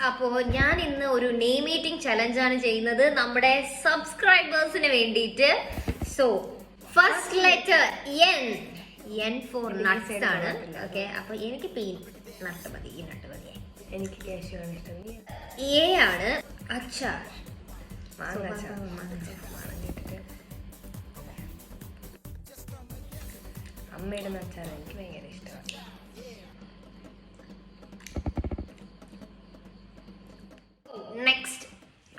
അപ്പോൾ ഞാൻ ഇന്ന് ഒരു നെയിം മീറ്റിംഗ് ചലഞ്ചാണ് ചെയ്യുന്നത് നമ്മുടെ സബ്സ്ക്രൈബേഴ്സിന് വേണ്ടിയിട്ട്. So first letter n for nuts ആണ്. ഓക്കെ, അപ്പൊ എനിക്ക് നട്ട് മതി, ഈ നട്ട് മതി. എനിക്ക് കാഷ്യൂവാണ് ഇഷ്ടം. എ ആണ് അച്ചാർ. അമ്മയുടെ അച്ചാർ എനിക്ക് ഭയങ്കര ഇഷ്ടമാണ്. നെക്സ്റ്റ്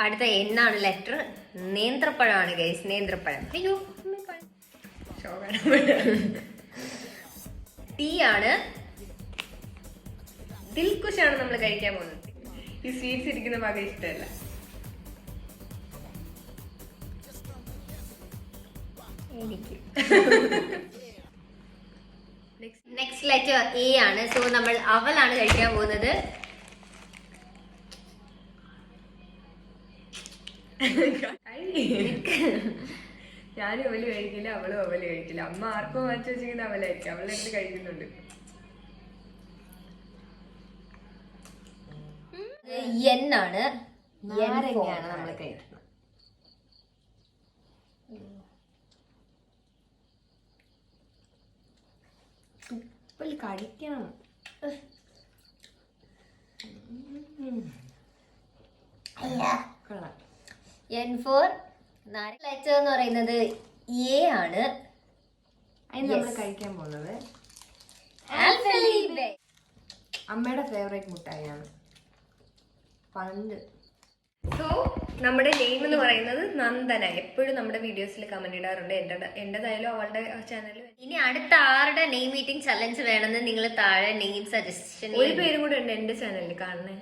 അടുത്ത എന്നാണ് ലെറ്റർ? നേന്ത്രപ്പഴമാണ് ഗൈസ്, നേന്ത്രപ്പഴം. അയ്യോ, ടി ആണ്. ദിൽകുഷാണ് നമ്മൾ കഴിക്കാൻ പോകുന്നത്. ഈ സ്വീറ്റ്സ് ഇരിക്കുന്ന ഭാഗം ഇഷ്ടമല്ല. എനിക്ക് നെക്സ്റ്റ് ലെറ്റർ എ ആണ്. സോ നമ്മൾ അവലാണ് കഴിക്കാൻ പോകുന്നത്. ഞാനും അവല് കഴിക്കില്ല, അവളും അവല് കഴിക്കില്ല. അമ്മ ആർക്കോ വാങ്ങിച്ചു വെച്ചിരിക്കുന്ന അവലായിരിക്കും, അവളെടുത്ത് കഴിക്കുന്നുണ്ട്. എന്നാണ് നാരങ്ങയാണ് നമ്മൾ കഴിക്കുന്നത്. തുപ്പൽ കഴിക്കണം. കൊള്ളാം. എൻ ഫോർ ലെറ്റർ എന്ന് പറയുന്നത് എ ആണ്. അതിന് നമ്മൾ കഴിക്കാൻ പോകുന്നത് അമ്മയുടെ ഫേവറേറ്റ് മുട്ടായിയാണ് പണ്ട്. സോ നമ്മുടെ നെയിം എന്ന് പറയുന്നത് നന്ദന. എപ്പോഴും നമ്മുടെ വീഡിയോസിൽ കമന്റ് ഇടാറുണ്ട്. എന്റേതായാലും അവളുടെ ചാനലിൽ. ഇനി അടുത്ത ആരുടെ നെയിം മീറ്റിംഗ് ചലഞ്ച് വേണമെന്ന് നിങ്ങൾ താഴെ നെയിം സജഷൻ. ഒരു പേരും കൂടെ ഉണ്ട് എന്റെ ചാനലിൽ കാണണേ.